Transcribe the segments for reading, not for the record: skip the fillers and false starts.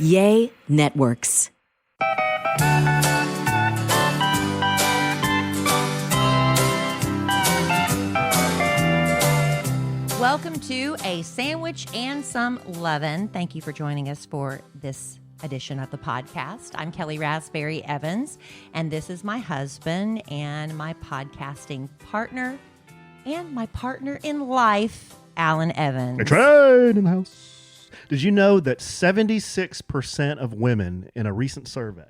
Yay Networks. Welcome to A Sandwich and Some Lovin'. Thank you for joining us for this edition of the podcast. I'm Kellie Raspberry Evans, and this is my husband and my podcasting partner and my partner in life, Alan Evans. That's right, in the house. Did you know that 76% of women in a recent survey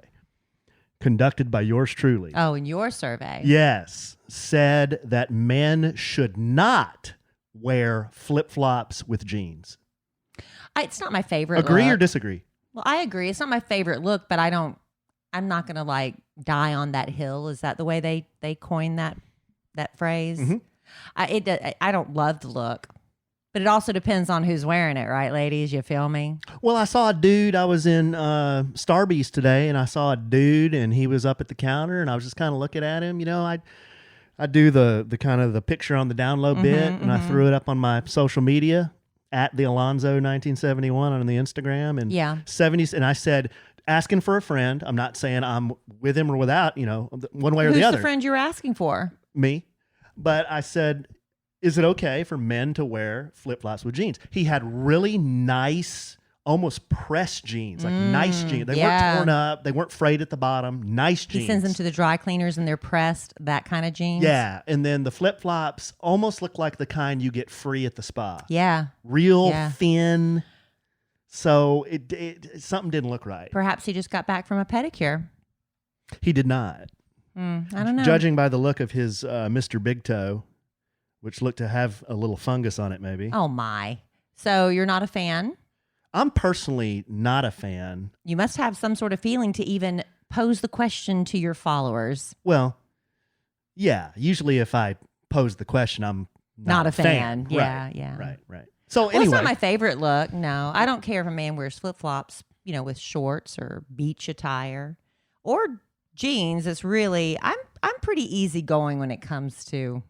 conducted by yours truly, in your survey. yes, said that men should not wear flip-flops with jeans? It's not my favorite Agree look. or disagree? Well, I agree. It's not my favorite look, but I'm not going to like die on that hill. Is that the way they coined that phrase? Mm-hmm. I don't love the look, but it also depends on who's wearing it, right, ladies? You feel me? Well, I saw a dude. I was in Starbucks today, and I saw a dude, and he was up at the counter, and I was just kind of looking at him. You know, I do the kind of the picture on the down low bit, and I threw it up on my social media at the Alonzo 1971 on the Instagram, and 70s, and I said, asking for a friend. I'm not saying I'm with him or without, one way or the other. Who's the friend you're asking for? Me. But I said, is it okay for men to wear flip-flops with jeans? He had really nice, almost pressed jeans, like nice jeans. They weren't torn up. They weren't frayed at the bottom. Nice jeans. He sends them to the dry cleaners and they're pressed, that kind of jeans? Yeah. And then the flip-flops almost look like the kind you get free at the spa. Yeah. Real thin. So it something didn't look right. Perhaps he just got back from a pedicure. He did not. I don't know. Judging by the look of his Mr. Big Toe, which looked to have a little fungus on it maybe. Oh, my. So you're not a fan? I'm personally not a fan. You must have some sort of feeling to even pose the question to your followers. Well, yeah. Usually if I pose the question, I'm not a fan. Yeah, right, yeah. Right. So anyway. It's not my favorite look. No, I don't care if a man wears flip-flops, with shorts or beach attire or jeans. It's really, I'm pretty easygoing when it comes to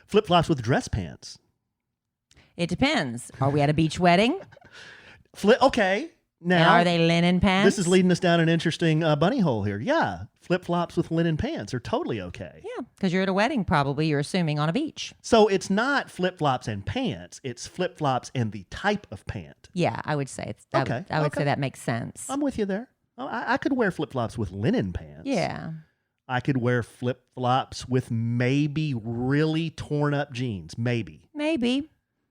flip-flops with dress pants. It depends. Are we at a beach wedding? Okay. Now, and are they linen pants? This is leading us down an interesting bunny hole here. Yeah. Flip-flops with linen pants are totally okay. Yeah, because you're at a wedding probably, you're assuming, on a beach. So it's not flip-flops and pants. It's flip-flops and the type of pant. Yeah, I would say. I would say that makes sense. I'm with you there. I could wear flip-flops with linen pants. Yeah. I could wear flip-flops with maybe really torn up jeans. Maybe.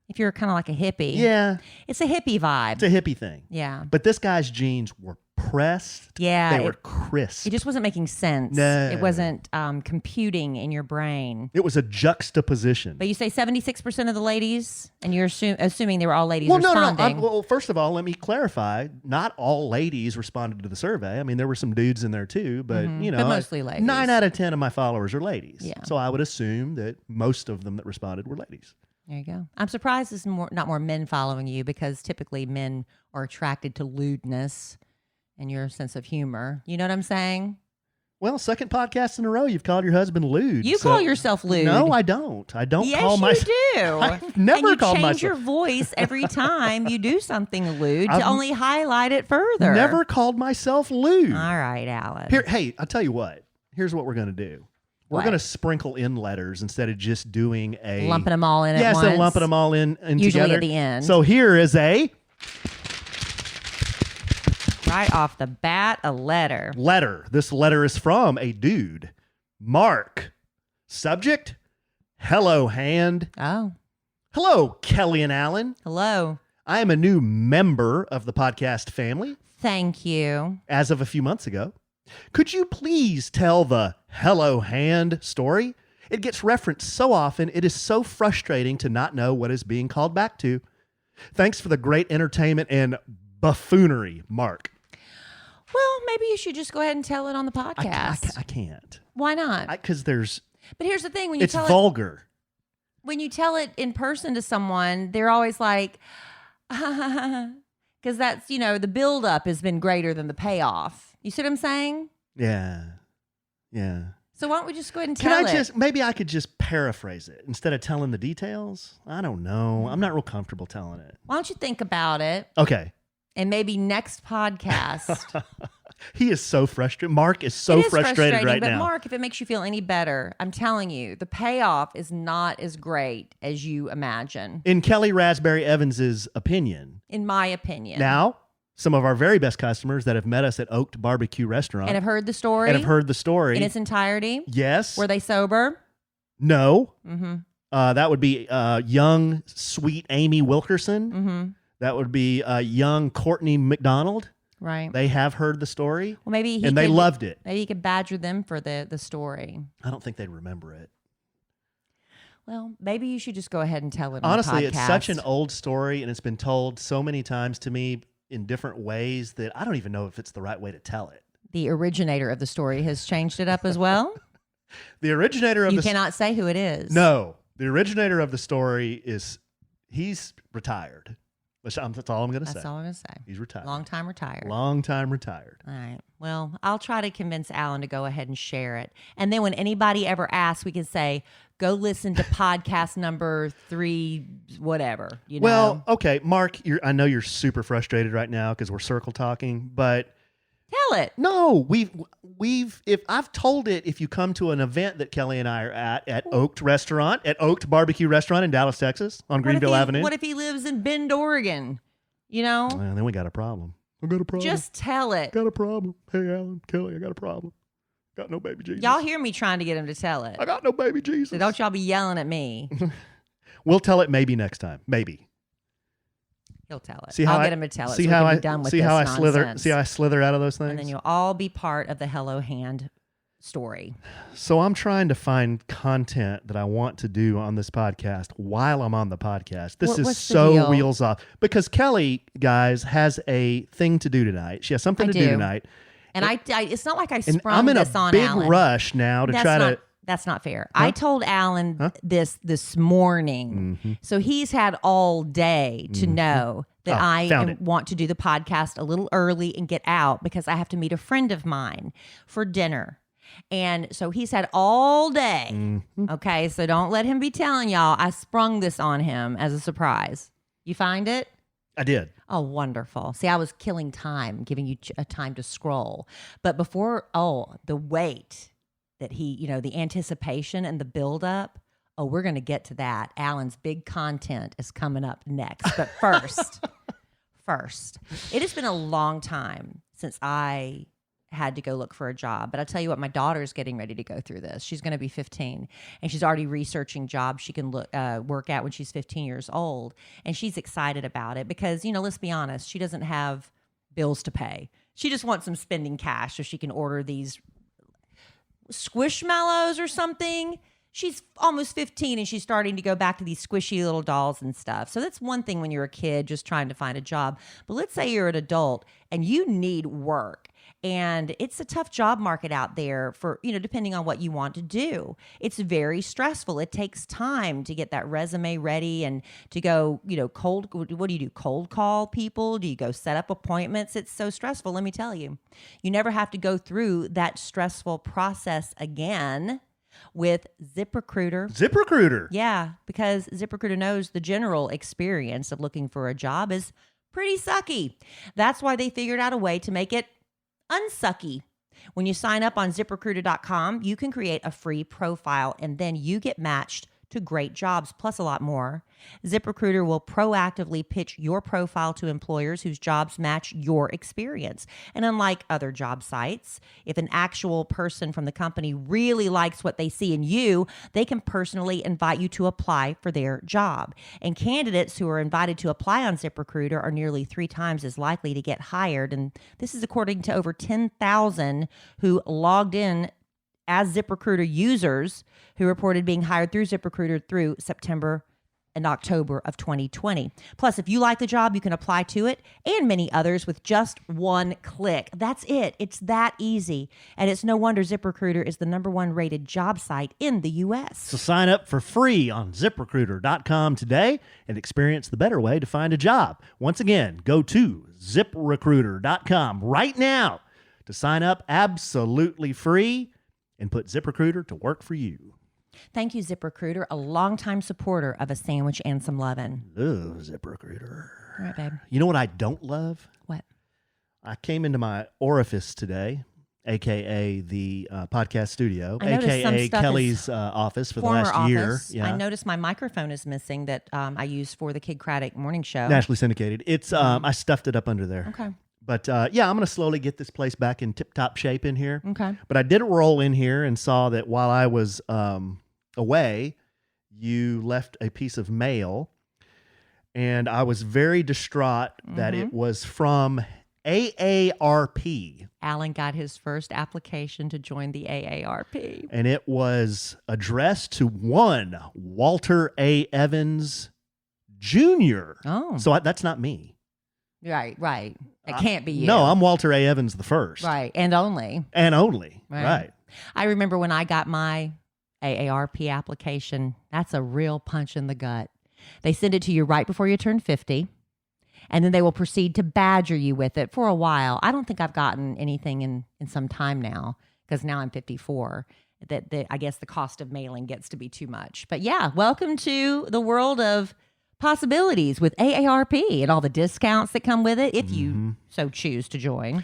If you're kind of like a hippie. Yeah. It's a hippie vibe. It's a hippie thing. Yeah. But this guy's jeans were pressed. Yeah. They were crisp. It just wasn't making sense. No. It wasn't computing in your brain. It was a juxtaposition. But you say 76% of the ladies, and you're assuming they were all ladies responding. No. Well, first of all, let me clarify. Not all ladies responded to the survey. I mean, there were some dudes in there too, but but mostly ladies. 9 out of 10 of my followers are ladies. Yeah. So I would assume that most of them that responded were ladies. There you go. I'm surprised there's not more men following you, because typically men are attracted to lewdness and your sense of humor. You know what I'm saying? Well, second podcast in a row, you've called your husband lewd. You call yourself lewd. No, I don't. I don't yes, call myself. Yes, you do. I've never called myself. myself. You change your voice every time you do something lewd to only highlight it further. Never called myself lewd. All right, Alan. Hey, I'll tell you what. Here's what we're going to do. We're going to sprinkle in letters instead of just doing lumping them all in at once. Yes, lumping them all in Usually together. at the end. So here is right off the bat, a letter. This letter is from a dude, Mark. Subject, hello, hand. Oh. Hello, Kellie and Alan. Hello. I am a new member of the podcast family. Thank you. As of a few months ago. Could you please tell the hello hand story? It gets referenced so often, it is so frustrating to not know what is being called back to. Thanks for the great entertainment and buffoonery, Mark. Well, maybe you should just go ahead and tell it on the podcast. I can't. Why not? Because there's... But here's the thing. It's vulgar. When you tell it in person to someone, they're always like, because that's, the buildup has been greater than the payoff. You see what I'm saying? Yeah. So why don't we just go ahead and tell it? Maybe I could just paraphrase it instead of telling the details. I don't know. I'm not real comfortable telling it. Why don't you think about it? Okay. And maybe next podcast. He is so frustrated. Mark is so It is frustrated frustrating, right but now. Mark, if it makes you feel any better, I'm telling you, the payoff is not as great as you imagine, In Kellie Raspberry Evans's opinion. in my opinion. Now, some of our very best customers that have met us at Oaked Barbecue Restaurant And have heard the story. and have heard the story. in its entirety. Yes. Were they sober? No. Mm-hmm. That would be young, sweet Amy Wilkerson. Mm-hmm. That would be young Courtney McDonald. Right. They have heard the story. Well, maybe he and they could- loved it. Maybe he could badger them for the story. I don't think they'd remember it. Well, maybe you should just go ahead and tell it. Honestly, on the it's podcast. such an old story, and it's been told so many times to me in different ways that I don't even know if it's the right way to tell it. The originator of the story has changed it up as well. The originator of You the cannot say who it is. No, the originator of the story he's retired. That's all I'm going to say. That's all I'm going to say. He's retired. Long time retired. Long time retired. All right. Well, I'll try to convince Alan to go ahead and share it. And then when anybody ever asks, we can say, go listen to podcast number 3, whatever. You know? Well, okay, Mark, I know you're super frustrated right now because we're circle talking, but tell it. no, if I've told it, if you come to an event that Kellie and I are at Oaked Barbecue Restaurant in Dallas, Texas, on Greenville Avenue. What if he lives in Bend, Oregon? You know? Well, then we got a problem. I got a problem. Just tell it. got a problem. Hey, Alan, Kellie, I got a problem. Got no baby Jesus. Y'all hear me trying to get him to tell it. I got no baby Jesus. So don't y'all be yelling at me. We'll tell it maybe next time. Maybe. He'll tell it. See how I'll get him to tell it. See so how we can I be done with see this how I nonsense. See how I slither out of those things. And then you'll all be part of the Hello Hand story. So I'm trying to find content that I want to do on this podcast while I'm on the podcast. This is What's the so deal? wheels off because Kellie, guys, has a thing to do tonight. She has something I to do do. tonight. And I it's not like I And sprung I'm in this a on big Alan. rush now to try to. That's not fair. I told Alan this morning. Mm-hmm. So he's had all day to know that I want to do the podcast a little early and get out because I have to meet a friend of mine for dinner. And so he's had all day. Mm-hmm. Okay, so don't let him be telling y'all I sprung this on him as a surprise. You find it? I did. Oh, wonderful. See, I was killing time, giving you a time to scroll. But before, the wait that the anticipation and the buildup. Oh, we're going to get to that. Alan's big content is coming up next. But first, it has been a long time since I had to go look for a job. But I'll tell you what, my daughter's getting ready to go through this. She's going to be 15, and she's already researching jobs she can work at when she's 15 years old. And she's excited about it because, let's be honest, she doesn't have bills to pay. She just wants some spending cash so she can order these Squishmallows or something. She's almost 15 and she's starting to go back to these squishy little dolls and stuff. So that's one thing when you're a kid just trying to find a job. But let's say you're an adult and you need work. And it's a tough job market out there for, depending on what you want to do. It's very stressful. It takes time to get that resume ready and to go, what do you do? Cold call people? Do you go set up appointments? It's so stressful. Let me tell you, you never have to go through that stressful process again with ZipRecruiter. ZipRecruiter. Yeah, because ZipRecruiter knows the general experience of looking for a job is pretty sucky. That's why they figured out a way to make it unsucky. When you sign up on ZipRecruiter.com, you can create a free profile and then you get matched to great jobs, plus a lot more. ZipRecruiter will proactively pitch your profile to employers whose jobs match your experience. And unlike other job sites, if an actual person from the company really likes what they see in you, they can personally invite you to apply for their job. And candidates who are invited to apply on ZipRecruiter are nearly 3 times as likely to get hired. And this is according to over 10,000 who logged in as ZipRecruiter users who reported being hired through ZipRecruiter through September and October of 2020. Plus, if you like the job, you can apply to it and many others with just one click. That's it. It's that easy. And it's no wonder ZipRecruiter is the #1 rated job site in the U.S. So sign up for free on ZipRecruiter.com today and experience the better way to find a job. Once again, go to ZipRecruiter.com right now to sign up absolutely free and put ZipRecruiter to work for you. Thank you, ZipRecruiter, a longtime supporter of A Sandwich and Some Lovin'. Love ZipRecruiter. All right, babe. You know what I don't love? What? I came into my orifice today, a.k.a. the podcast studio, I noticed some a.k.a. stuff Kelly's office for the Former last year. office. Yeah. I noticed my microphone is missing that I used for the Kid Craddock morning show. Nationally syndicated. It's I stuffed it up under there. Okay. But yeah, I'm going to slowly get this place back in tip-top shape in here. Okay. But I did roll in here and saw that while I was away, you left a piece of mail. And I was very distraught that it was from AARP. Alan got his first application to join the AARP. And it was addressed to one Walter A. Evans Jr. Oh. So that's not me. Right. It can't be you. No, I'm Walter A. Evans the first. Right. And only. And only. Right. I remember when I got my AARP application, that's a real punch in the gut. They send it to you right before you turn 50, and then they will proceed to badger you with it for a while. I don't think I've gotten anything in some time now, because now I'm 54. That I guess the cost of mailing gets to be too much. But yeah, welcome to the world of possibilities with AARP and all the discounts that come with it, if you so choose to join.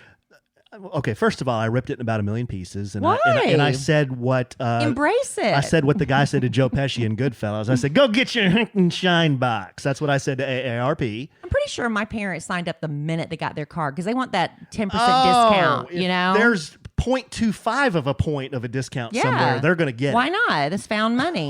Okay, first of all, I ripped it in about 1 million pieces, and Why? I said what Embrace it. I said what the guy said to Joe Pesci in Goodfellas. I said, "Go get your Hinton Shine box." That's what I said to AARP. I'm pretty sure my parents signed up the minute they got their card because they want that 10% discount. You know, there's 0.25 of a point of a discount somewhere. They're going to get. Why not? It's found money.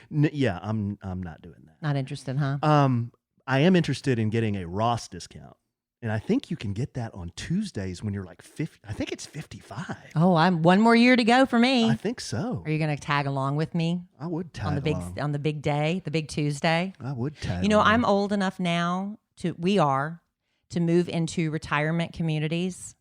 Yeah, I'm not doing that. Not interested, huh? I am interested in getting a Ross discount. And I think you can get that on Tuesdays when you're like 50. I think it's 55. Oh, I'm one more year to go for me. I think so. Are you going to tag along with me? I would tag on the along. big day, the big Tuesday. I would tag. You know, along. I'm old enough now to move into retirement communities.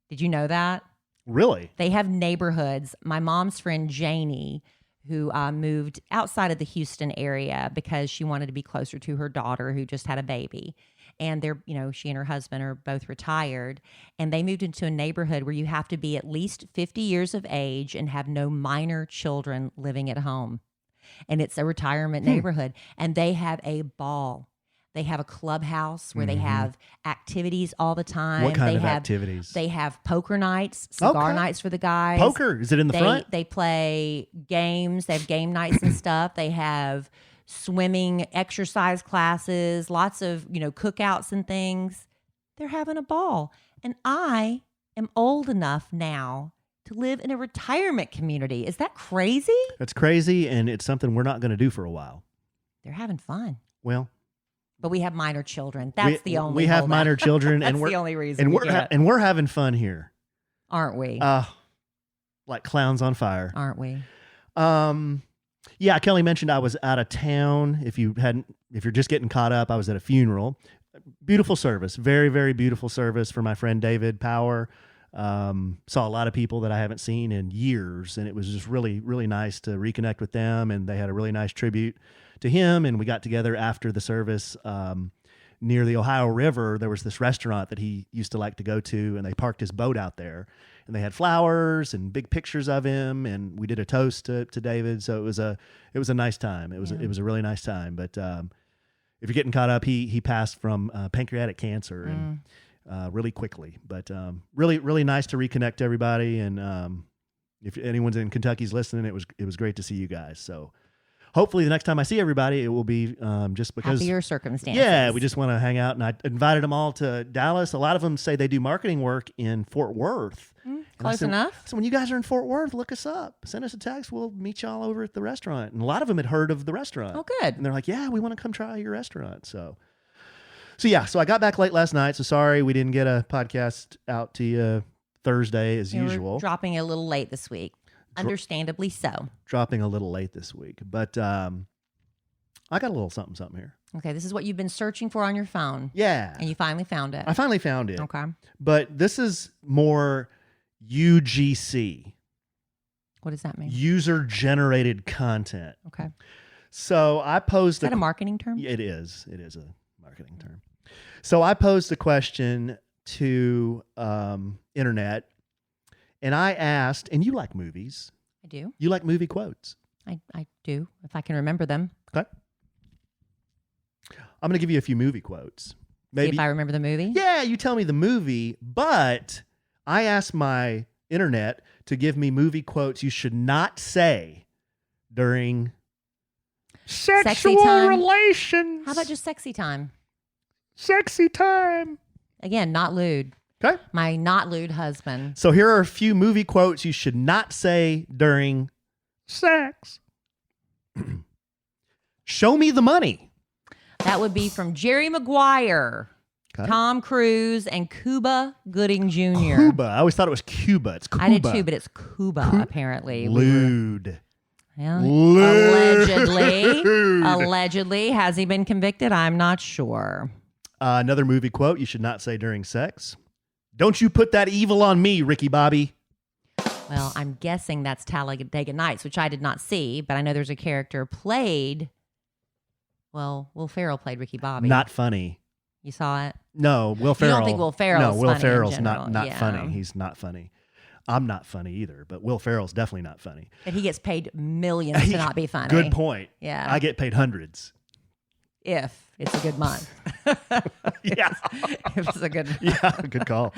Did you know that? Really? They have neighborhoods. My mom's friend Janie, who moved outside of the Houston area because she wanted to be closer to her daughter who just had a baby. And she and her husband are both retired, and they moved into a neighborhood where you have to be at least 50 years of age and have no minor children living at home. And it's a retirement neighborhood, and they have a ball. They have a clubhouse where they have activities all the time. What kind of activities? They have poker nights, cigar nights for the guys. Poker? Is it in the front? They play games. They have game nights and stuff. They have swimming, exercise classes, lots of, cookouts and things. They're having a ball. And I am old enough now to live in a retirement community. Is that crazy? That's crazy, and it's something we're not going to do for a while. They're having fun. Well, but we have minor children. That's the only. We have minor children, That's and we're the only reason. And we're having fun here, aren't we? Like clowns on fire, aren't we? Yeah, Kelly mentioned I was out of town. If you're just getting caught up, I was at a funeral. Beautiful service, very, very beautiful service for my friend David Power. Saw a lot of people that I haven't seen in years, and it was just really, really nice to reconnect with them. And they had a really nice tribute to him. And we got together after the service near the Ohio River. There was this restaurant that he used to like to go to, and they parked his boat out there. And they had flowers and big pictures of him, and we did a toast to David. So it was a nice time. It was a really nice time. But if you're getting caught up, he passed from pancreatic cancer and really quickly. But really, really nice to reconnect everybody. And if anyone's in Kentucky's listening, it was great to see you guys. So hopefully the next time I see everybody, it will be just because happier circumstances. Yeah, we just want to hang out. And I invited them all to Dallas. A lot of them say they do marketing work in Fort Worth. Close enough. So when you guys are in Fort Worth, look us up. Send us a text. We'll meet y'all over at the restaurant. And a lot of them had heard of the restaurant. Oh, good. And they're like, yeah, we want to come try your restaurant. So I got back late last night. So sorry we didn't get a podcast out to you Thursday as usual. We're dropping a little late this week. Understandably so. Dropping a little late this week. But I got a little something here. Okay, this is what you've been searching for on your phone. Yeah. And you finally found it. I finally found it. Okay. But this is more UGC. What does that mean? User-generated content. Okay. So I posed... Is that a marketing term? It is. It is a marketing term. So I posed a question to internet, and I asked, and you like movies. I do. You like movie quotes. I do, if I can remember them. Okay. I'm going to give you a few movie quotes. See Maybe if I remember the movie. Yeah, you tell me the movie, but I asked my internet to give me movie quotes you should not say during Sexy time. relations. How about just sexy time? sexy time? Again, not lewd. Okay. My not lewd husband. So here are a few movie quotes you should not say during sex. Show me the money. That would be from Jerry Maguire, Okay. Tom Cruise, and Cuba Gooding Jr. Cuba. I always thought it was Cuba. It's Cuba. I did too, but it's Cuba, apparently. Lewd. Well, Lewd. allegedly. Has he been convicted? I'm not sure. Another movie quote you should not say during sex. Don't you put that evil on me, Ricky Bobby. Well, I'm guessing that's Talladega Nights, which I did not see, but I know there's a character played. Well, Will Ferrell played Ricky Bobby. Not funny. You saw it? No, Will Ferrell. You don't think Will Ferrell's No, Will funny in Ferrell's general. not Yeah. funny. He's not funny. I'm not funny either, but Will Ferrell's definitely not funny. But he gets paid millions to not be funny. Good point. Yeah. I get paid hundreds. If it's a good month. Yeah. If it's a good month. Yeah, good call.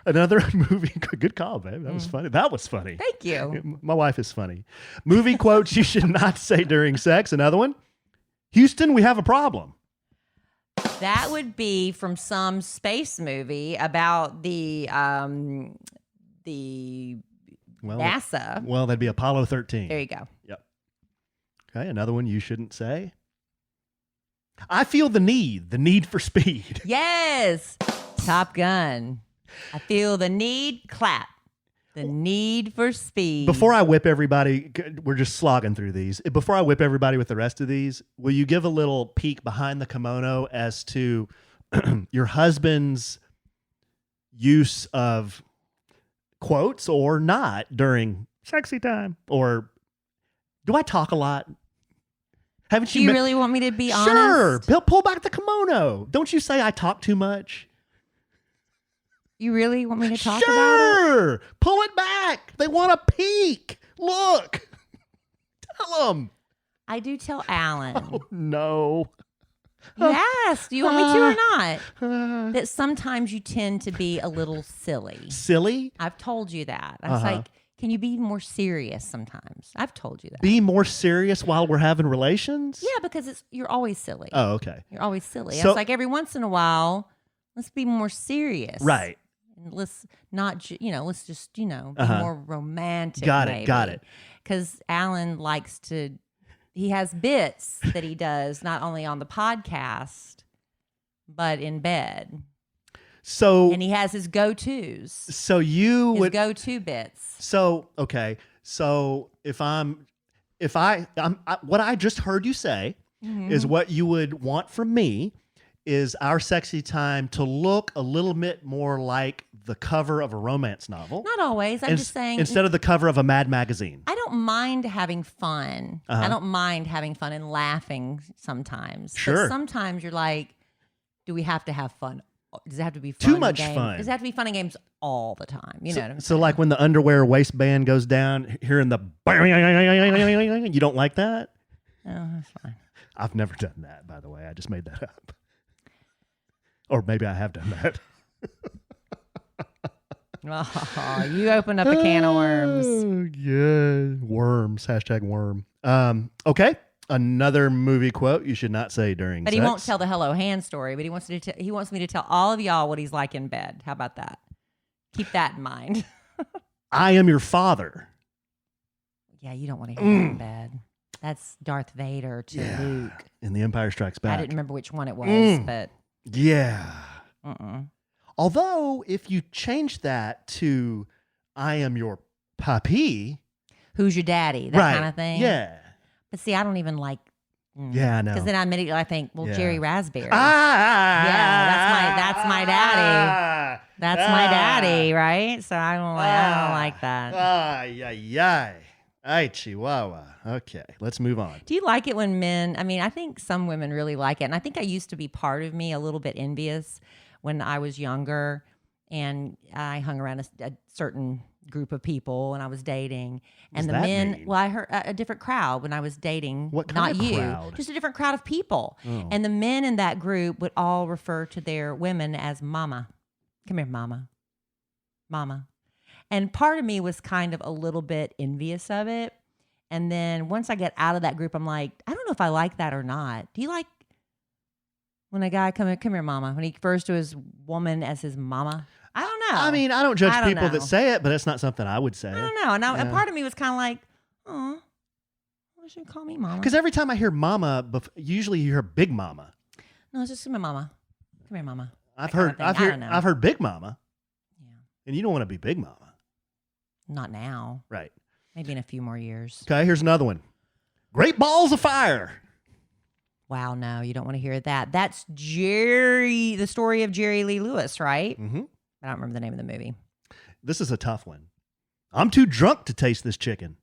Another movie. Good call, babe. That was funny. That was funny. Thank you. My wife is funny. Movie quotes you should not say during sex. Another one. Houston, we have a problem. That would be from some space movie about the NASA. Well, that'd be Apollo 13. There you go. Yep. Okay, another one you shouldn't say. I feel the need for speed. Yes. Top Gun. I feel the need, clap. The need for speed. Before I whip everybody, we're just slogging through these. Before I whip everybody with the rest of these, will you give a little peek behind the kimono as to your husband's use of quotes or not during sexy time? Or do I talk a lot? Haven't Do you really want me to be honest? Sure. Pull back the kimono. Don't you say I talk too much? You really want me to talk about it? Sure. Pull it back. They want a peek. Look. Tell them. I do tell Alan. Oh, no. You asked. Do you want me to or not? That sometimes you tend to be a little silly. Silly? I've told you that. I was like, can you be more serious sometimes? I've told you that. Be more serious while we're having relations? Yeah, because you're always silly. Oh, okay. You're always silly. So- It's like every once in a while, let's be more serious. Right. And let's not, let's just, be more romantic. Got it. Because Alan likes to, he has bits that he does not only on the podcast, but in bed. So, And he has his go-tos. so you His would, go-to bits. so, okay. So what I just heard you say is what you would want from me is our sexy time to look a little bit more like the cover of a romance novel. Not always. I'm just saying. Instead of the cover of a Mad magazine. I don't mind having fun. I don't mind having fun and laughing sometimes. Sure. But sometimes you're like, do we have to have fun? Does it have to be fun? Too much fun. Does it have to be fun and games all the time? You know what I'm So like when the underwear waistband goes down, hearing the you don't like that? Oh, that's fine. I've never done that, by the way. I just made that up. Or maybe I have done that. Oh, you opened up a can of worms. Oh, yeah. Worms. Hashtag worm. Okay. Another movie quote you should not say during But sex. he won't tell the hello hand story, but he wants me to tell all of y'all what he's like in bed. How about that? Keep that in mind. I am your father. Yeah, you don't want to hear that in bed. That's Darth Vader to Luke. In The Empire Strikes Back. I didn't remember which one it was, but Yeah. uh-uh. Although, if you change that to I am your papi. Who's your daddy? That kind of thing. Yeah. But see, I don't even like. Yeah, I know. Because then I think, well, Yeah. Jerry Raspberry. Ah, Yeah, that's my daddy. That's my daddy, right? So I don't like that. Ay, Chihuahua. Okay, let's move on. Do you like it when men? I mean, I think some women really like it, and I think I used to be part of me a little bit envious when I was younger, and I hung around a certain group of people when I was dating, and does the that men. mean? Well, I heard a different crowd when I was dating. What kind not of you, crowd? just a different crowd of people. Oh. And the men in that group would all refer to their women as "mama." Come here, mama, mama. And part of me was kind of a little bit envious of it. And then once I get out of that group, I'm like, I don't know if I like that or not. Do you like when a guy come here, mama, when he refers to his woman as his mama? I don't know. I mean, I don't judge people know. that say it, but it's not something I would say. I don't know. And part of me was kind of like, oh, why should you call me mama? Because every time I hear mama, usually you hear big mama. No, it's just my mama. Come here, mama. I've That kind of thing. I don't know. heard big mama. Yeah. And you don't want to be big mama. Not now. Right. Maybe in a few more years. Okay, here's another one. Great balls of fire. Wow, no, you don't want to hear that. That's the story of Jerry Lee Lewis, right? Mm-hmm. I don't remember the name of the movie. This is a tough one. I'm too drunk to taste this chicken.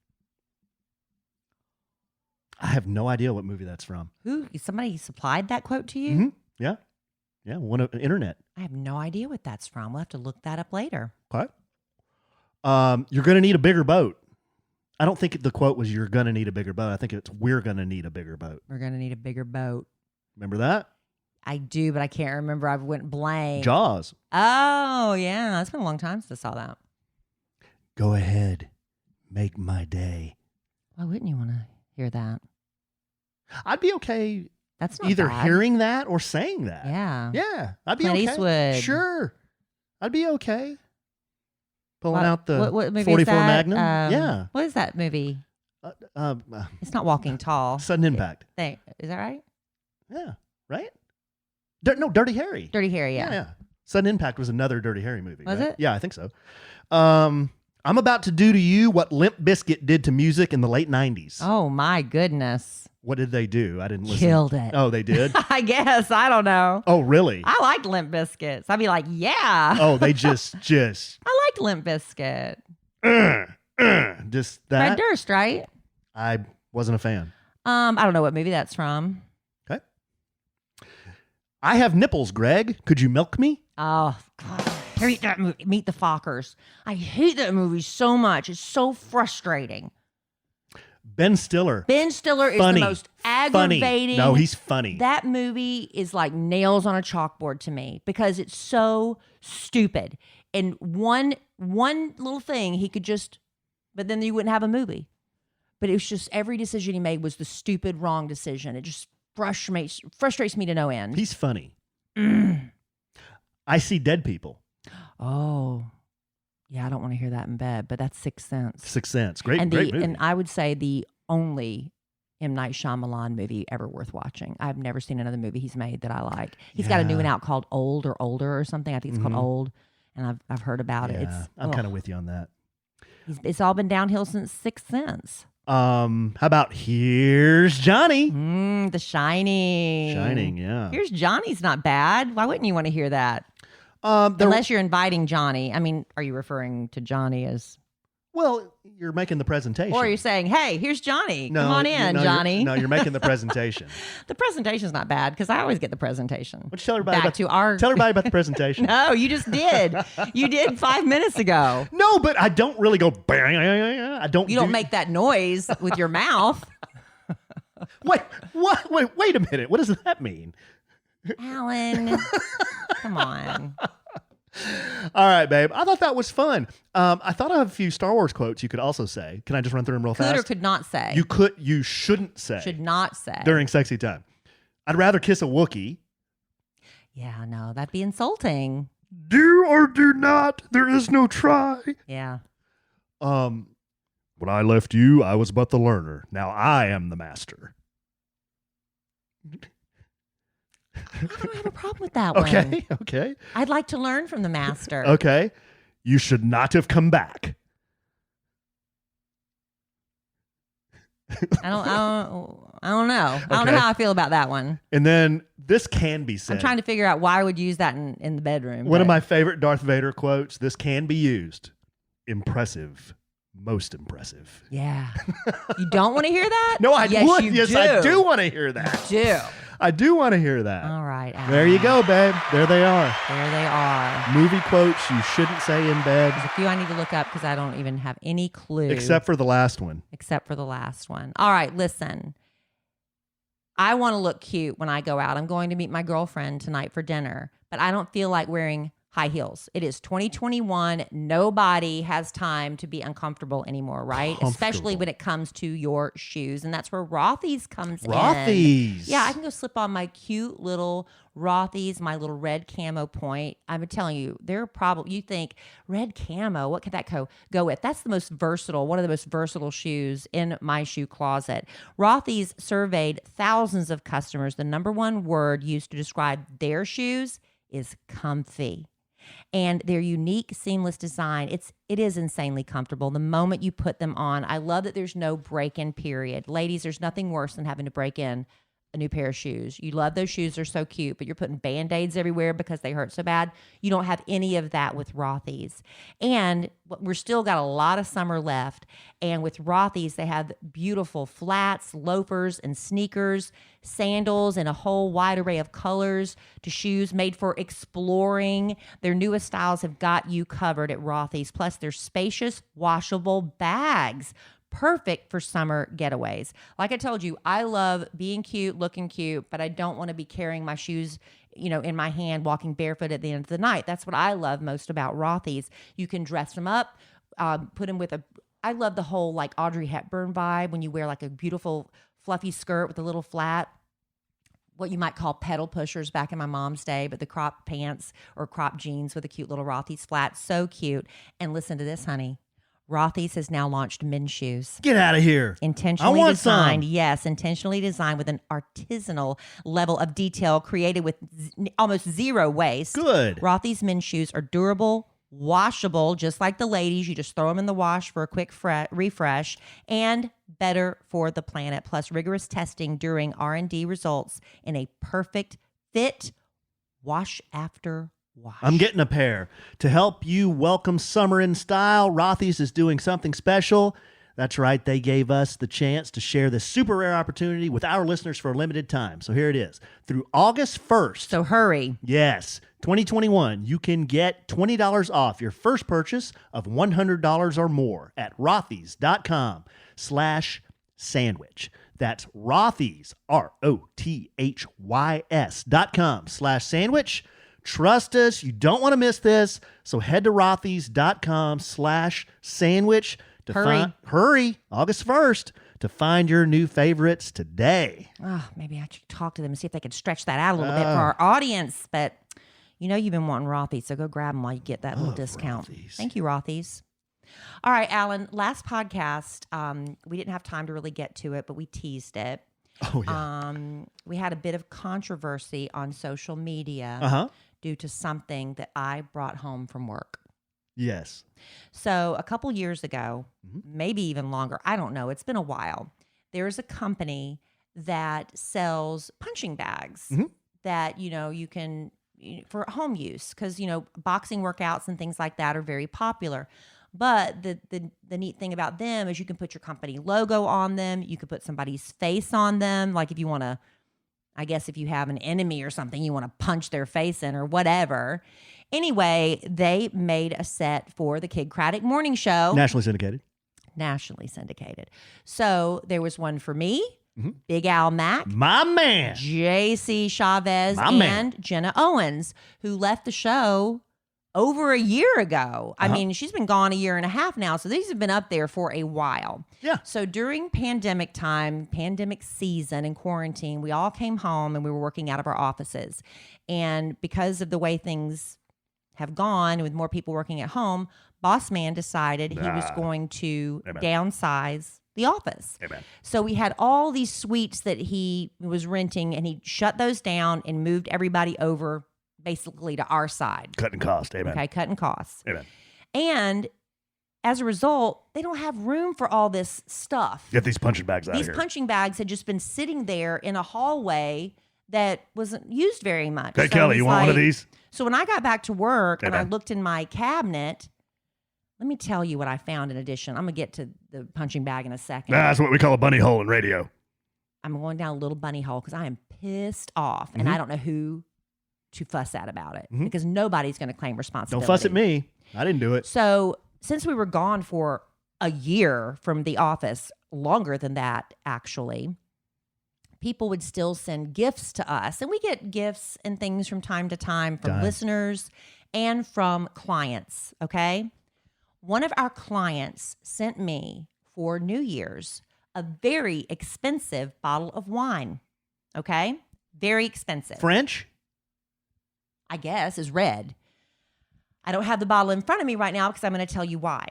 I have no idea what movie that's from. Somebody supplied that quote to you? Mm-hmm. Yeah. Yeah, one of the internet. I have no idea what that's from. We'll have to look that up later. Okay. You're going to need a bigger boat. I don't think the quote was "you're going to need a bigger boat." I think it's "we're going to need a bigger boat." We're going to need a bigger boat. Remember that? I do, but I can't remember. I went blank. Jaws. Oh, yeah. It's been a long time since I saw that. Go ahead. Make my day. Why wouldn't you want to hear that? I'd be okay That's not either bad. hearing that or saying that. Yeah. Yeah. I'd be Clint okay. Eastwood. Sure. I'd be okay. Pulling What- out the what movie 44 is that? Magnum. Yeah. What is that movie? It's not Walking Tall. Sudden Impact. Is that right? Yeah. Right? No, Dirty Harry. Dirty Harry, yeah. Yeah. Sudden Impact was another Dirty Harry movie. Was right? it? Yeah, I think so. I'm about to do to you what Limp Bizkit did to music in the late 90s. Oh, my goodness. What did they do? I didn't listen. Killed it. Oh, they did? I guess. I don't know. Oh, really? I liked Limp Bizkit. I'd be like, yeah. Oh, they just I liked Limp Bizkit. just that. Fred Durst, right? I wasn't a fan. I don't know what movie that's from. Okay. I have nipples, Greg. Could you milk me? Oh, God. I hate that movie. Meet the Fockers. I hate that movie so much. It's so frustrating. Ben Stiller. Ben Stiller Funny. is the most aggravating. Funny. No, he's funny. That movie is like nails on a chalkboard to me because it's so stupid. And one little thing he could just, but then you wouldn't have a movie. But it was just every decision he made was the stupid, wrong decision. It just frustrates me to no end. He's funny. I see dead people. Oh, yeah, I don't want to hear that in bed, but that's Sixth Sense. Sixth Sense. Great movie. And I would say the only M. Night Shyamalan movie ever worth watching. I've never seen another movie he's made that I like. He's got a new one out called Old or Older or something. I think it's called Old, and I've heard about it. I'm kind of with you on that. It's all been downhill since Sixth Sense. How about Here's Johnny? The Shining. Shining, yeah. Here's Johnny's not bad. Why wouldn't you want to hear that? Unless you're inviting Johnny. I mean, are you referring to Johnny as... Well, you're making the presentation. Or you're saying, hey, here's Johnny. Come on in, Johnny. You're making the presentation. The presentation's not bad because I always get the presentation. Why don't you tell everybody Tell everybody about the presentation. No, you just did. You did 5 minutes ago. No, but I don't really go bang. I don't. You don't make that noise with your mouth. Wait, what? Wait a minute. What does that mean? Alan, come on. All right, babe. I thought that was fun. I thought I have a few Star Wars quotes you could also say. Can I just run through them real fast? Could or could not say. You shouldn't say. Should not say. During sexy time. I'd rather kiss a Wookiee. Yeah, no, that'd be insulting. Do or do not. There is no try. Yeah. When I left you, I was but the learner. Now I am the master. I don't have a problem with that one. Okay. I'd like to learn from the master. Okay. You should not have come back. I don't know. I don't know how I feel about that one. And then this can be said. I'm trying to figure out why I would use that in the bedroom. One of my favorite Darth Vader quotes. This can be used. Impressive. Most impressive. Yeah. You don't want to hear that? No, I yes, would. You yes, do. I do want to hear that. You do. I do want to hear that. All right, Alan. There you go, babe. There they are. There they are. Movie quotes you shouldn't say in bed. There's a few I need to look up because I don't even have any clue. Except for the last one. All right, listen. I want to look cute when I go out. I'm going to meet my girlfriend tonight for dinner, but I don't feel like wearing high heels. It is 2021. Nobody has time to be uncomfortable anymore, right? Especially when it comes to your shoes. And that's where Rothy's comes in. Rothy's. Yeah, I can go slip on my cute little Rothy's, my little red camo point. I'm telling you, they're probably, you think red camo, what could that go with? That's the most versatile, one of the most versatile shoes in my shoe closet. Rothy's surveyed thousands of customers. The number one word used to describe their shoes is comfy. And their unique seamless design, it is insanely comfortable the moment you put them on. I love that there's no break-in period. Ladies, there's nothing worse than having to break in a new pair of shoes. You love those shoes. They're so cute, but you're putting Band-Aids everywhere because they hurt so bad. You don't have any of that with Rothy's. And we're still got a lot of summer left. And with Rothy's, they have beautiful flats, loafers, and sneakers, sandals, and a whole wide array of colors to shoes made for exploring. Their newest styles have got you covered at Rothy's. Plus, their spacious, washable bags. Perfect for summer getaways. Like I told you, I love being cute, looking cute, but I don't want to be carrying my shoes, in my hand, walking barefoot at the end of the night. That's what I love most about Rothy's. You can dress them up, put them with I love the whole like Audrey Hepburn vibe when you wear like a beautiful fluffy skirt with a little flat, what you might call pedal pushers back in my mom's day, but the crop pants or crop jeans with a cute little Rothy's flat. So cute. And listen to this, honey. Rothy's has now launched men's shoes. Get out of here. Intentionally designed. Yes, intentionally designed with an artisanal level of detail created with almost zero waste. Good. Rothy's men's shoes are durable, washable, just like the ladies. You just throw them in the wash for a quick refresh, and better for the planet. Plus, rigorous testing during R&D results in a perfect fit wash after wash. I'm getting a pair. To help you welcome summer in style, Rothy's is doing something special. That's right. They gave us the chance to share this super rare opportunity with our listeners for a limited time. So here it is. Through August 1st. So hurry. Yes. 2021, you can get $20 off your first purchase of $100 or more at rothys.com/sandwich. That's Rothys, ROTHYS.com/sandwich. Trust us, you don't want to miss this. So head to rothys.com/sandwich to hurry, August 1st, to find your new favorites today. Oh, maybe I should talk to them and see if they can stretch that out a little bit for our audience. But you've been wanting Rothy's, so go grab them while you get that little discount. Rothy's. Thank you, Rothy's. All right, Alan, last podcast, we didn't have time to really get to it, but we teased it. Oh, yeah. We had a bit of controversy on social media due to something that I brought home from work. Yes. So a couple years ago, maybe even longer, I don't know, it's been a while, there's a company that sells punching bags that, you can, for home use, because, boxing workouts and things like that are very popular. But the neat thing about them is you can put your company logo on them. You can put somebody's face on them. Like if you want to, I guess if you have an enemy or something, you want to punch their face in or whatever. Anyway, they made a set for the Kid Craddock Morning Show. Nationally syndicated. So there was one for me, Big Al Mack, my man, JC Chavez, man. Jenna Owens, who left the show over a year ago. I mean, she's been gone a year and a half now. So these have been up there for a while. Yeah. So during pandemic time, pandemic season and quarantine, we all came home and we were working out of our offices. And because of the way things have gone with more people working at home, Boss Man decided he was going to downsize the office. Amen. So we had all these suites that he was renting, and he shut those down and moved everybody over basically to our side. Cutting costs. Amen. Okay, cutting costs. Amen. And as a result, they don't have room for all this stuff. Get these punching bags out of here. These punching bags had just been sitting there in a hallway that wasn't used very much. Hey, Kelly, you want one of these? So when I got back to work and I looked in my cabinet, let me tell you what I found in addition. I'm going to get to the punching bag in a second. That's what we call a bunny hole in radio. I'm going down a little bunny hole because I am pissed off, and I don't know who to fuss at about it because nobody's going to claim responsibility. Don't fuss at me. I didn't do it. So since we were gone for a year from the office, longer than that, actually, people would still send gifts to us. And we get gifts and things from time to time from listeners and from clients, okay? One of our clients sent me for New Year's a very expensive bottle of wine, okay? Very expensive. French? I guess, is red. I don't have the bottle in front of me right now because I'm going to tell you why.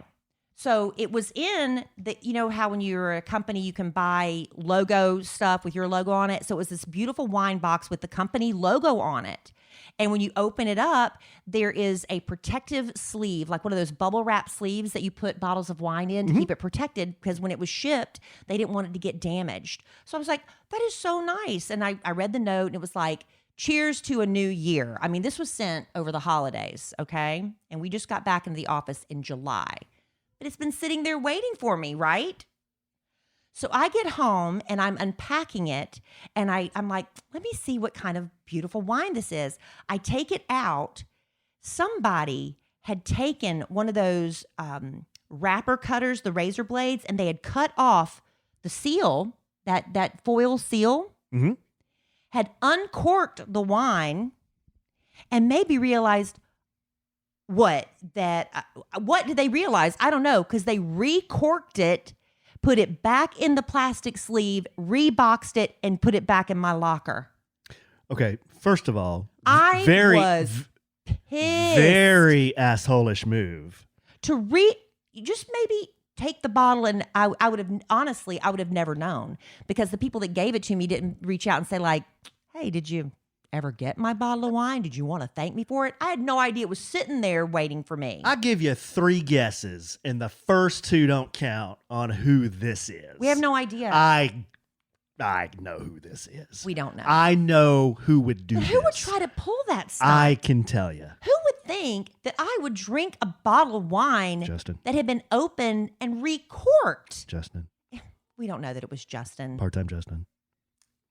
So it was in the, you know how when you're a company, you can buy logo stuff with your logo on it. So it was this beautiful wine box with the company logo on it. And when you open it up, there is a protective sleeve, like one of those bubble wrap sleeves that you put bottles of wine in to keep it protected, because when it was shipped, they didn't want it to get damaged. So I was like, that is so nice. And I read the note and it was like, cheers to a new year. I mean, this was sent over the holidays, okay? And we just got back into the office in July. But it's been sitting there waiting for me, right? So I get home and I'm unpacking it and I'm like, let me see what kind of beautiful wine this is. I take it out. Somebody had taken one of those wrapper cutters, the razor blades, and they had cut off the seal, that foil seal, had uncorked the wine and maybe realized what did they realize? I don't know, because they recorked it, put it back in the plastic sleeve, reboxed it, and put it back in my locker. Okay, first of all, I was pissed. Very asshole-ish move. Just maybe take the bottle, and I would have never known, because the people that gave it to me didn't reach out and say like, hey, did you ever get my bottle of wine? Did you want to thank me for it? I had no idea it was sitting there waiting for me. I give you 3 guesses, and the first 2 don't count on who this is. We have no idea. I know who this is. We don't know. I know who would do this. Who would try to pull that stuff? I can tell you. Who would think that I would drink a bottle of wine that had been opened and recorked? Justin. We don't know that it was Justin. Part-time Justin.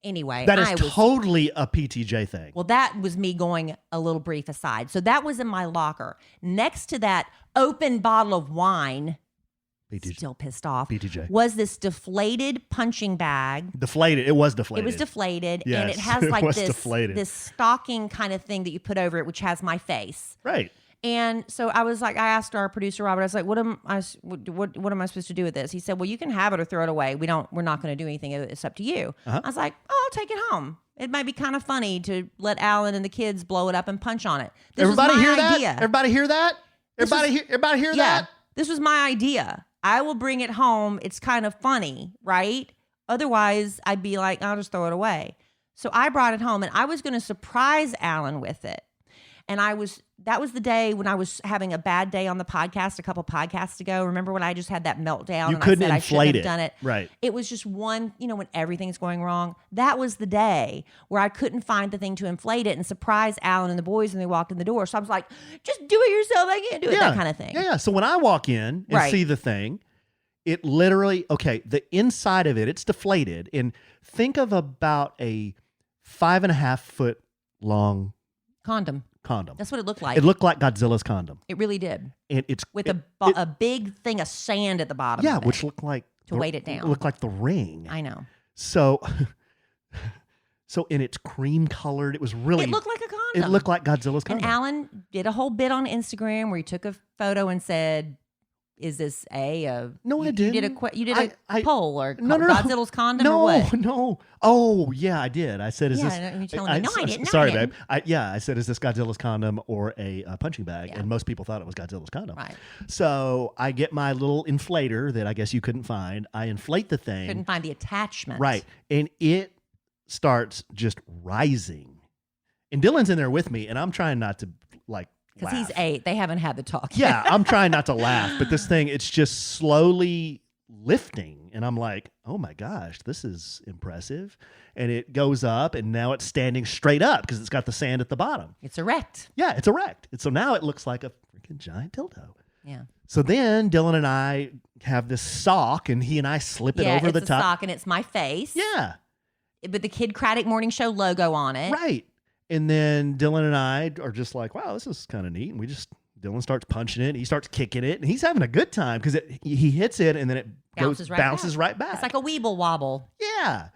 Anyway, that is totally a PTJ thing. Well, that was me going a little brief aside. So that was in my locker. Next to that open bottle of wine, still pissed off, PTJ, was this deflated punching bag. Deflated. It was deflated. It was deflated. Yes, and it has like this stocking kind of thing that you put over it, which has my face. Right. And so I was like, I asked our producer Robert, I was like, what am I supposed to do with this? He said, well, you can have it or throw it away. We're not going to do anything. It's up to you. I was like, oh, I'll take it home. It might be kind of funny to let Alan and the kids blow it up and punch on it. Everybody hear that? Everybody hear that? Everybody hear that? This was my idea. I will bring it home. It's kind of funny, right? Otherwise, I'd be like, I'll just throw it away. So I brought it home and I was going to surprise Alan with it. And that was the day when I was having a bad day on the podcast a couple podcasts ago. Remember when I just had that meltdown and I said I shouldn't have done it? Right. It was just one, when everything's going wrong. That was the day where I couldn't find the thing to inflate it and surprise Alan and the boys when they walked in the door. So I was like, just do it yourself. I can't do it, that kind of thing. Yeah. So when I walk in and see the thing, it literally, the inside of it, it's deflated. And think of about a 5.5 foot long condom. That's what it looked like. It looked like Godzilla's condom. It really did. And it's with a big thing of sand at the bottom. Yeah, of it which looked like to weight it down. It looked like the ring. I know. So and it's cream colored. It was really. It looked like a condom. It looked like Godzilla's condom. And Alan did a whole bit on Instagram where he took a photo and said, "Is this No, I didn't. You did a poll or Godzilla's condom or what?" No. Oh, yeah, I did. I said, "Is this?" You're telling me. No, I didn't. Sorry, babe. I said, "Is this Godzilla's condom or a punching bag?" Yeah. And most people thought it was Godzilla's condom. Right. So I get my little inflator that I guess you couldn't find. I inflate the thing. Couldn't find the attachment. Right, and it starts just rising. And Dylan's in there with me, and I'm trying not to because he's 8. They haven't had the talk yet. Yeah, I'm trying not to laugh, but this thing, it's just slowly lifting. And I'm like, oh my gosh, this is impressive. And it goes up, and now it's standing straight up because it's got the sand at the bottom. It's erect. Yeah, it's erect. And so now it looks like a freaking giant dildo. Yeah. So then Dylan and I have this sock, and he and I slip it over the top. It's a sock, and it's my face. Yeah. but the Kid Craddock Morning Show logo on it. Right. And then Dylan and I are just like, wow, this is kind of neat. And Dylan starts punching it. He starts kicking it. And he's having a good time because he hits it and then it bounces right back. It's like a weeble wobble. Yeah.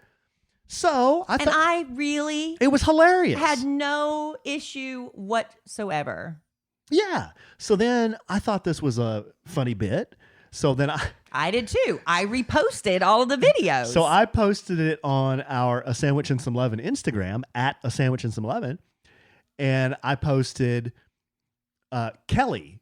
So I thought I really it was hilarious. Had no issue whatsoever. Yeah. So then I thought this was a funny bit. So then I did too. I reposted all of the videos. So I posted it on our A Sandwich and Some Love on Instagram at A Sandwich and Some Love. And I posted Kellie,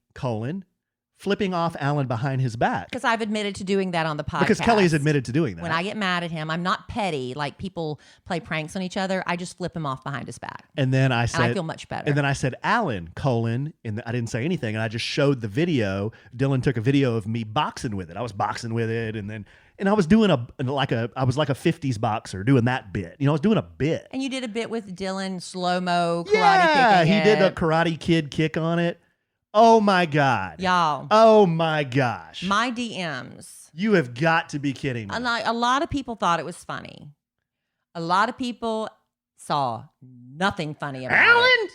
flipping off Alan behind his back. Because I've admitted to doing that on the podcast. Because Kellie has admitted to doing that. When I get mad at him, I'm not petty. Like people play pranks on each other. I just flip him off behind his back. And then I said, and I feel much better. And then I said, Alan, and I didn't say anything. And I just showed the video. Dylan took a video of me boxing with it. I was boxing with it. And I was doing I was like a 50s boxer doing that bit. I was doing a bit. And you did a bit with Dylan, slow-mo, karate kicking Yeah, he did a Karate Kid kick on it. Oh my God. Y'all. Oh my gosh. My DMs. You have got to be kidding me. A lot of people thought it was funny. A lot of people saw nothing funny about it.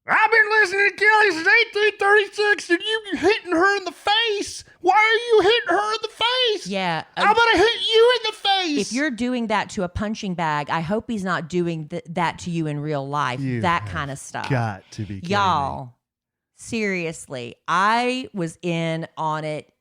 I've been listening to Kellie since 1836 and you hitting her in the face. Why are you hitting her in the face? Yeah. I'm going to hit you in the face. If you're doing that to a punching bag, I hope he's not doing that to you in real life. That kind of stuff. Got to be kidding Y'all. me. Seriously, I was in on it.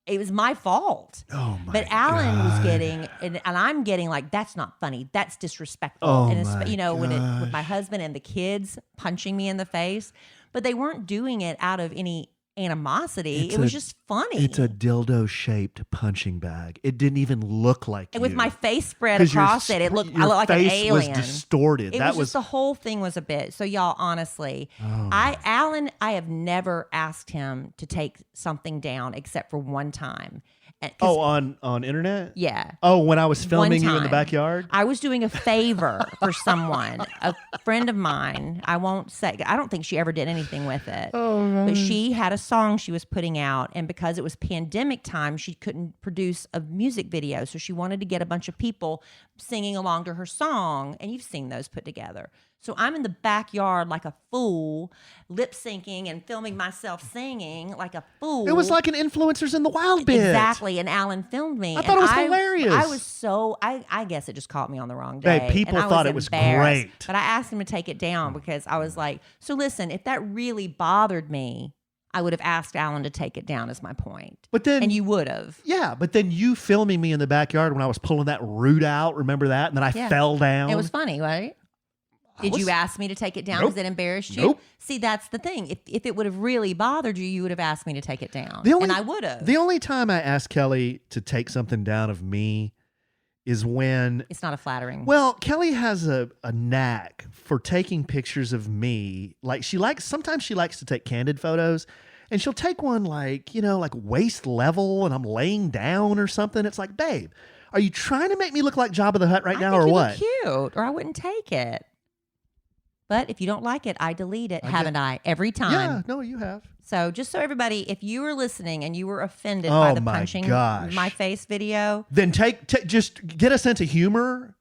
It was my fault. Oh my But Alan God. was getting, and I'm getting like, that's not funny. That's disrespectful. Oh and it's, my with my husband and the kids punching me in the face, but they weren't doing it out of any animosity. It was just funny. It's a dildo-shaped punching bag. It didn't even look like and you. with my face spread across it, I looked like an alien. Your face was distorted. It was just the whole thing was a bit. So y'all, honestly, Alan, I have never asked him to take something down except for one time. On internet? Yeah. Oh, when I was filming you in the time, backyard? I was doing a favor for someone, a friend of mine. I won't say, I don't think she ever did anything with it. Oh, but she had a song she was putting out, and because it was pandemic time, she couldn't produce a music video. So she wanted to get a bunch of people singing along to her song, and you've seen those put together. So I'm in the backyard like a fool, lip syncing and filming myself singing like a fool. It was like an Influencers in the Wild bit. Exactly. And Alan filmed me. I thought it was hilarious. I was I guess it just caught me on the wrong day. Hey, people and I thought it was embarrassed. great. But I asked him to take it down because I was like, so listen, if that really bothered me, I would have asked Alan to take it down is my point. But then, and you would have. Yeah, but then you filming me in the backyard when I was pulling that root out, remember that? And then I fell down. It was funny, right? Did you ask me to take it down because it embarrassed you? Nope. See, that's the thing. If it would have really bothered you, you would have asked me to take it down. And I would have. The only time I asked Kellie to take something down of me is when... It's not a flattering. Well, Kellie has a knack for taking pictures of me. Like sometimes she likes to take candid photos. And she'll take one like waist level and I'm laying down or something. It's like, babe, are you trying to make me look like Jabba the Hutt right now or what? Look cute, or I wouldn't take it. But if you don't like it, I delete it, haven't I? Every time. Yeah, no, you have. So just so everybody, if you were listening and you were offended by the punching my face video, then just get a sense of humor.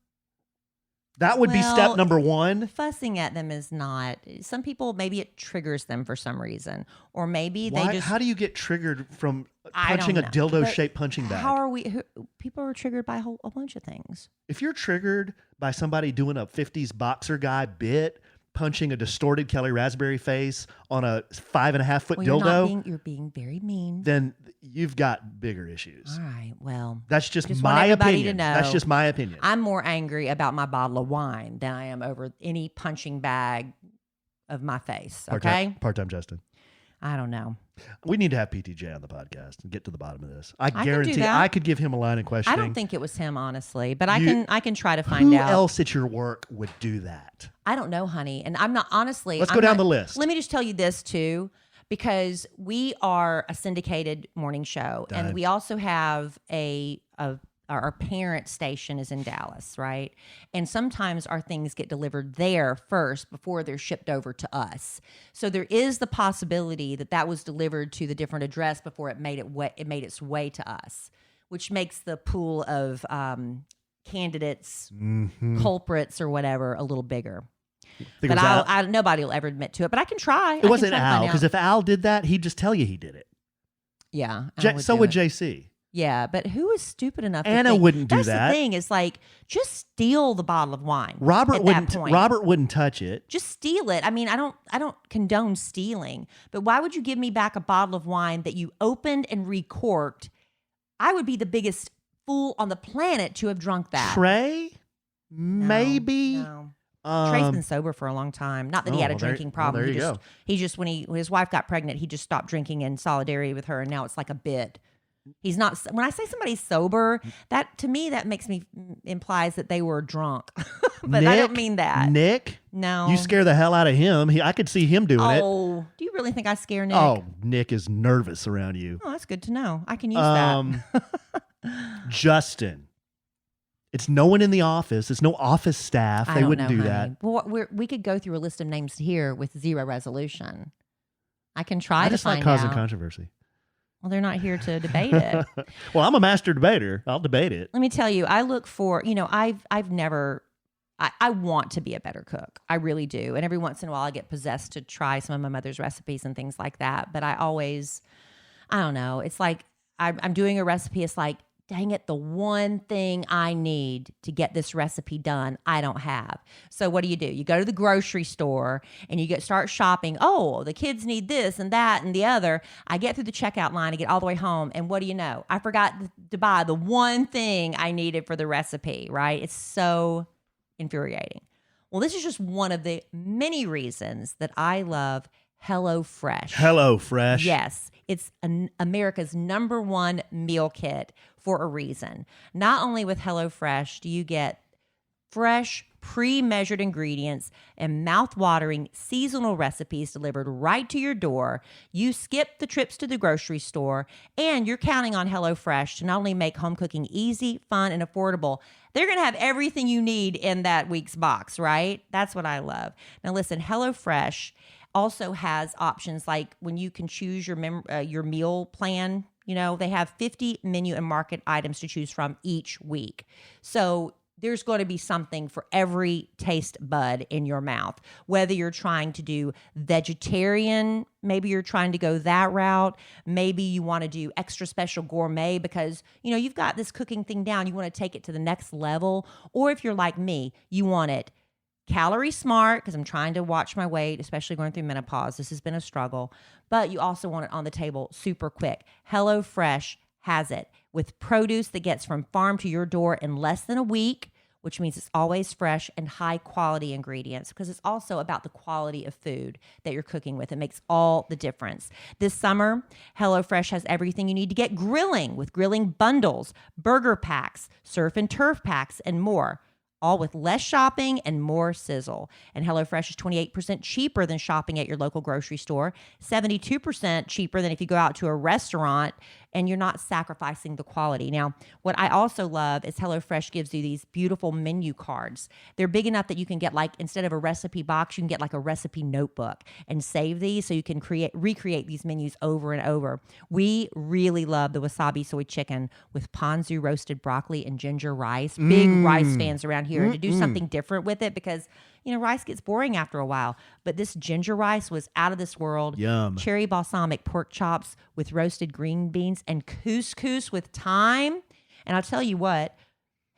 That would be step number one. Fussing at them is not. Some people, maybe it triggers them for some reason. Or maybe they just... How do you get triggered from punching a dildo-shaped punching bag? How are we... People are triggered by a bunch of things. If you're triggered by somebody doing a 50s boxer guy bit, punching a distorted Kellie Raspberry face on a 5.5-foot dildo... You're being very mean. Then you've got bigger issues. All right, well... That's just my opinion. That's just my opinion. I'm more angry about my bottle of wine than I am over any punching bag of my face, okay? Part-time Justin. I don't know. We need to have PTJ on the podcast and get to the bottom of this. I guarantee I could give him a line of questioning. I don't think it was him, honestly, but I can try to find out. Who else at your work would do that? I don't know, honey. And I'm not, honestly. Let's go down the list. Let me just tell you this, too, because we are a syndicated morning show, and we also have our parent station is in Dallas, right? And sometimes our things get delivered there first before they're shipped over to us. So there is the possibility that was delivered to the different address before it made its way to us, which makes the pool of candidates, culprits, or whatever a little bigger. Think it But was Al? nobody will ever admit to it. But I can try. It wasn't Al, because if Al did that, he'd just tell you he did it. Yeah. So would JC. Yeah, but who is stupid enough to Anna think, wouldn't do that's that. The thing is, like, just steal the bottle of wine. Robert wouldn't. That point. Robert wouldn't touch it. Just steal it. I mean, I don't condone stealing, but why would you give me back a bottle of wine that you opened and recorked? I would be the biggest fool on the planet to have drunk that. Trey, maybe. No. Trey's been sober for a long time. Not that he had a drinking problem. There you go. He just when his wife got pregnant, he just stopped drinking in solidarity with her, and now it's like a bit. He's not. When I say somebody's sober, that to me that implies that they were drunk, but I don't mean that. Nick, no, you scare the hell out of him. I could see him doing it. Oh, do you really think I scare Nick? Oh, Nick is nervous around you. Oh, that's good to know. I can use that. Justin. It's no one in the office. It's no office staff. They wouldn't do that. Well, we could go through a list of names here with zero resolution. I can try I to just find like causing out. controversy. Well, they're not here to debate it. Well, I'm a master debater. I'll debate it. Let me tell you, I look for, I've never, I want to be a better cook. I really do. And every once in a while I get possessed to try some of my mother's recipes and things like that. But I don't know. It's like I'm doing a recipe. It's like, dang it, the one thing I need to get this recipe done, I don't have. So what do? You go to the grocery store and you start shopping. Oh, the kids need this and that and the other. I get through the checkout line, I get all the way home, and what do you know? I forgot to buy the one thing I needed for the recipe, right? It's so infuriating. Well, this is just one of the many reasons that I love HelloFresh. HelloFresh. Yes. It's America's #1 meal kit for a reason. Not only with HelloFresh do you get fresh, pre-measured ingredients and mouth-watering seasonal recipes delivered right to your door. You skip the trips to the grocery store, and you're counting on HelloFresh to not only make home cooking easy, fun, and affordable. They're going to have everything you need in that week's box, right? That's what I love. Now listen, HelloFresh also has options like when you can choose your meal plan. They have 50 menu and market items to choose from each week. So there's going to be something for every taste bud in your mouth. Whether you're trying to do vegetarian, maybe you're trying to go that route. Maybe you want to do extra special gourmet because, you've got this cooking thing down. You want to take it to the next level. Or if you're like me, you want it calorie smart because I'm trying to watch my weight, especially going through menopause. This has been a struggle. But you also want it on the table super quick. HelloFresh has it with produce that gets from farm to your door in less than a week, which means it's always fresh and high quality ingredients because it's also about the quality of food that you're cooking with. It makes all the difference. This summer, HelloFresh has everything you need to get grilling with grilling bundles, burger packs, surf and turf packs, and more. All with less shopping and more sizzle. And HelloFresh is 28% cheaper than shopping at your local grocery store, 72% cheaper than if you go out to a restaurant, and you're not sacrificing the quality. Now, what I also love is HelloFresh gives you these beautiful menu cards. They're big enough that you can get, like, instead of a recipe box, you can get like a recipe notebook and save these so you can recreate these menus over and over. We really love the wasabi soy chicken with ponzu roasted broccoli and ginger rice. Big rice fans around here. And to do something different with it because rice gets boring after a while. But this ginger rice was out of this world. Yum. Cherry balsamic pork chops with roasted green beans and couscous with thyme. And I'll tell you what,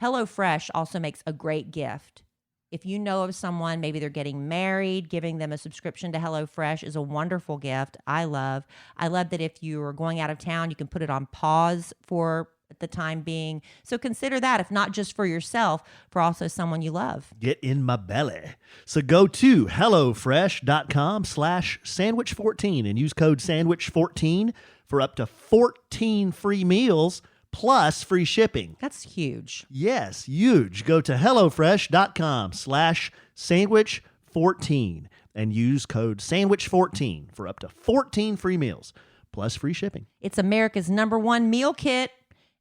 HelloFresh also makes a great gift. If you know of someone, maybe they're getting married, giving them a subscription to HelloFresh is a wonderful gift. I love that if you are going out of town, you can put it on pause for the time being. So consider that, if not just for yourself, for also someone you love. Get in my belly. So go to HelloFresh.com/sandwich14 and use code sandwich14 for up to 14 free meals plus free shipping. That's huge. Yes, huge. Go to HelloFresh.com/sandwich14 and use code sandwich14 for up to 14 free meals plus free shipping. It's America's #1 meal kit.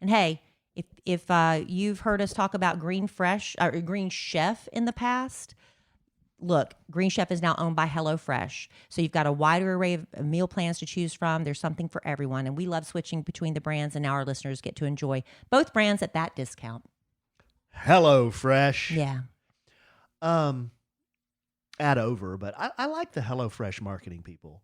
And hey, if you've heard us talk about Green Chef in the past, look, Green Chef is now owned by HelloFresh. So you've got a wider array of meal plans to choose from. There's something for everyone. And we love switching between the brands, and now our listeners get to enjoy both brands at that discount. Hello Fresh. Yeah. Add over, but I like the HelloFresh marketing people.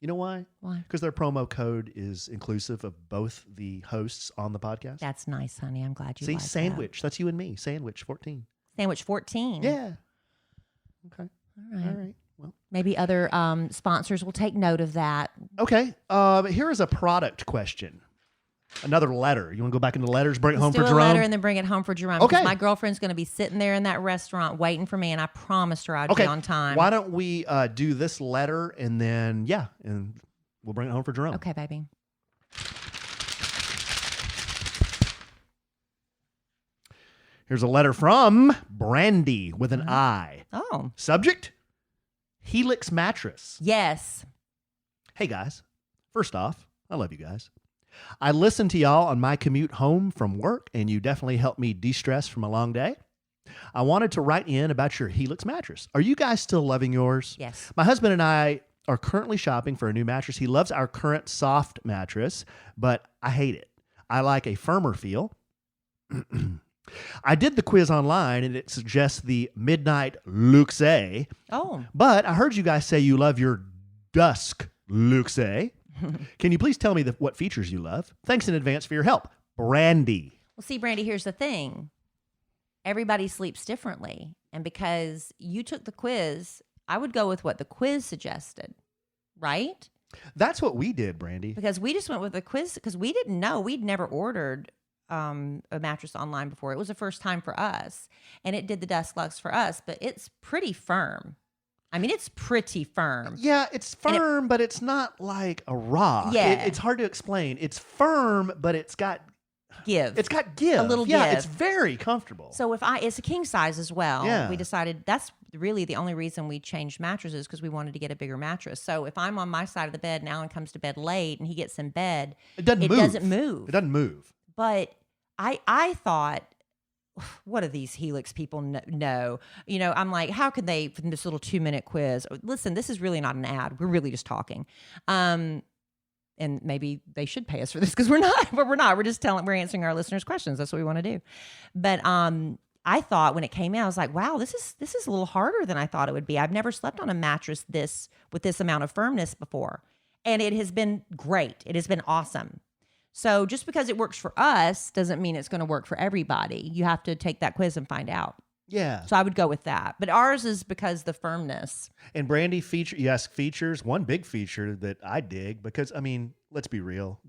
You know why? Why? Because their promo code is inclusive of both the hosts on the podcast. That's nice, honey. I'm glad you See, like sandwich. That's you and me. Sandwich 14. that. Sandwich 14. Yeah. Okay. All right. All right. Well. Maybe other sponsors will take note of that. Okay. Here is a product question. Another letter. You want to go back into letters, bring it home Let's for do a Jerome? letter and then bring it home for Jerome. Okay. Because my girlfriend's going to be sitting there in that restaurant waiting for me, and I promised her I'd be on time. Why don't we do this letter and then, and we'll bring it home for Jerome. Okay, baby. Here's a letter from Brandy with an I. Oh. Subject, Helix Mattress. Yes. Hey, guys. First off, I love you guys. I listen to y'all on my commute home from work, and you definitely help me de-stress from a long day. I wanted to write in about your Helix mattress. Are you guys still loving yours? Yes. My husband and I are currently shopping for a new mattress. He loves our current soft mattress, but I hate it. I like a firmer feel. I did the quiz online, and it suggests the Midnight Luxe. Oh. But I heard you guys say you love your Dusk Luxe. Can you please tell me what features you love? Thanks in advance for your help. Brandy. Well, see, Brandy, here's the thing. Everybody sleeps differently. And because you took the quiz, I would go with what the quiz suggested, right? That's what we did, Brandy. Because we just went with the quiz because we didn't know. We'd never ordered a mattress online before. It was the first time for us. And it did the THISCLOSE for us, but it's pretty firm. I mean, it's pretty firm. Yeah, it's firm, but it's not like a rock. Yeah. It's hard to explain. It's firm, but it's got give. It's got give. A little yeah, give. It's very comfortable. So it's a king size as well. Yeah. We decided that's really the only reason we changed mattresses because we wanted to get a bigger mattress. So if I'm on my side of the bed and Alan comes to bed late and he gets in bed, it doesn't move. It doesn't move. But I thought, what do these Helix people know? You know, I'm like, how could they, from this little 2-minute quiz? Listen, this is really not an ad. We're really just talking. And maybe they should pay us for this because we're not, but we're not. We're just we're answering our listeners' questions. That's what we want to do. But I thought when it came out, I was like, wow, this is a little harder than I thought it would be. I've never slept on a mattress with this amount of firmness before. And it has been great. It has been awesome. So just because it works for us doesn't mean it's going to work for everybody. You have to take that quiz and find out. Yeah. So I would go with that. But ours is because the firmness. And Brandy, you ask features. One big feature that I dig because, I mean, let's be real.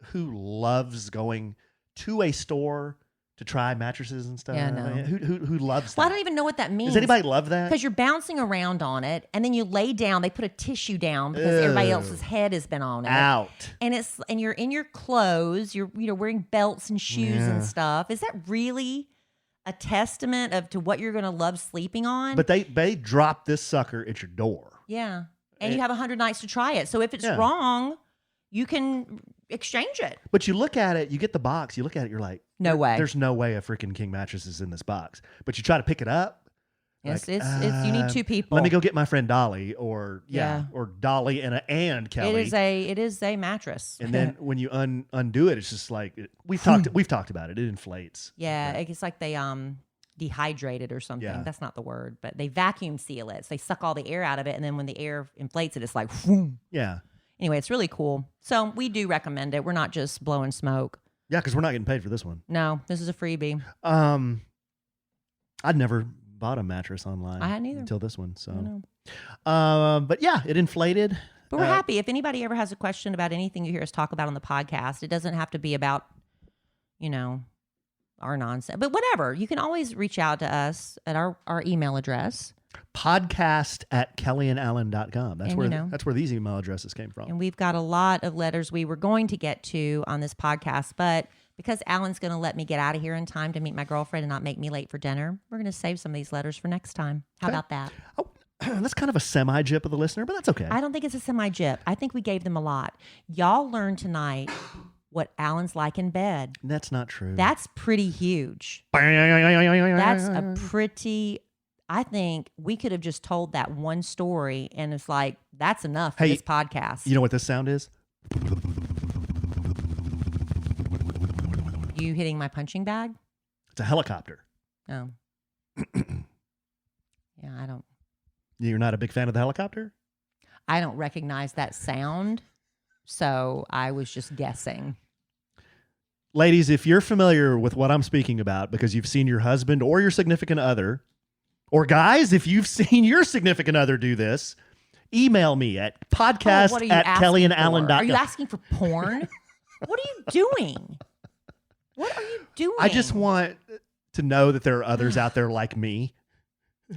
Who loves going to a store to try mattresses and stuff? Yeah, no. I mean, who loves that? Well, I don't even know what that means. Does anybody love that? Because you're bouncing around on it, and then you lay down. They put a tissue down because everybody else's head has been on it. Out. And you're in your clothes. You're wearing belts and shoes and stuff. Is that really a testament to what you're going to love sleeping on? But they drop this sucker at your door. Yeah, and you have 100 nights to try it. So if it's wrong, you can exchange it. But you look at it, you get the box, you look at it, you're like, no way. There's no way a freaking king mattress is in this box. But you try to pick it up. Yes, like, it's you need two people. Let me go get my friend Dolly, or Dolly and Kelly. It is a mattress. And then when you undo it, it's just like we've talked about it. It inflates. Yeah, it's like they dehydrate it or something. Yeah. That's not the word, but they vacuum seal it. So they suck all the air out of it, and then when the air inflates it, it's like whoom. Yeah. Anyway, it's really cool. So we do recommend it. We're not just blowing smoke. Yeah, because we're not getting paid for this one. No, this is a freebie. I'd never bought a mattress online. I hadn't either until this one. So, but yeah, it inflated. But we're happy. If anybody ever has a question about anything you hear us talk about on the podcast, it doesn't have to be about, our nonsense. But whatever, you can always reach out to us at our email address. podcast@kellyanallen.com. That's and, that's where these email addresses came from. And we've got a lot of letters we were going to get to on this podcast, but because Alan's going to let me get out of here in time to meet my girlfriend and not make me late for dinner, we're going to save some of these letters for next time. How about that? Oh, that's kind of a semi-jip of the listener, but that's okay. I don't think it's a semi-jip. I think we gave them a lot. Y'all learned tonight what Alan's like in bed. That's not true. That's pretty huge. That's a pretty... I think we could have just told that one story, and it's like, that's enough for this podcast. You know what this sound is? You hitting my punching bag? It's a helicopter. Oh. Yeah, I don't. You're not a big fan of the helicopter? I don't recognize that sound, so I was just guessing. Ladies, if you're familiar with what I'm speaking about because you've seen your husband or your significant other, or guys, if you've seen your significant other do this, email me at podcast@kellyandalan.com. Are you asking for porn? What are you doing? What are you doing? I just want to know that there are others out there like me.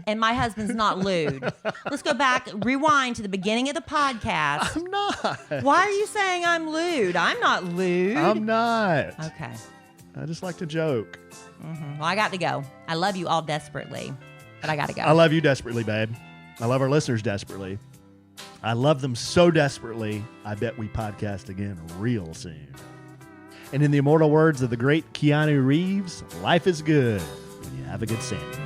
And my husband's not lewd. Let's go back, rewind to the beginning of the podcast. I'm not. Why are you saying I'm lewd? I'm not lewd. I'm not. Okay. I just like to joke. Mm-hmm. Well, I got to go. I love you all desperately, but I got to go. I love you desperately, babe. I love our listeners desperately. I love them so desperately, I bet we podcast again real soon. And in the immortal words of the great Keanu Reeves, life is good when you have a good sandwich.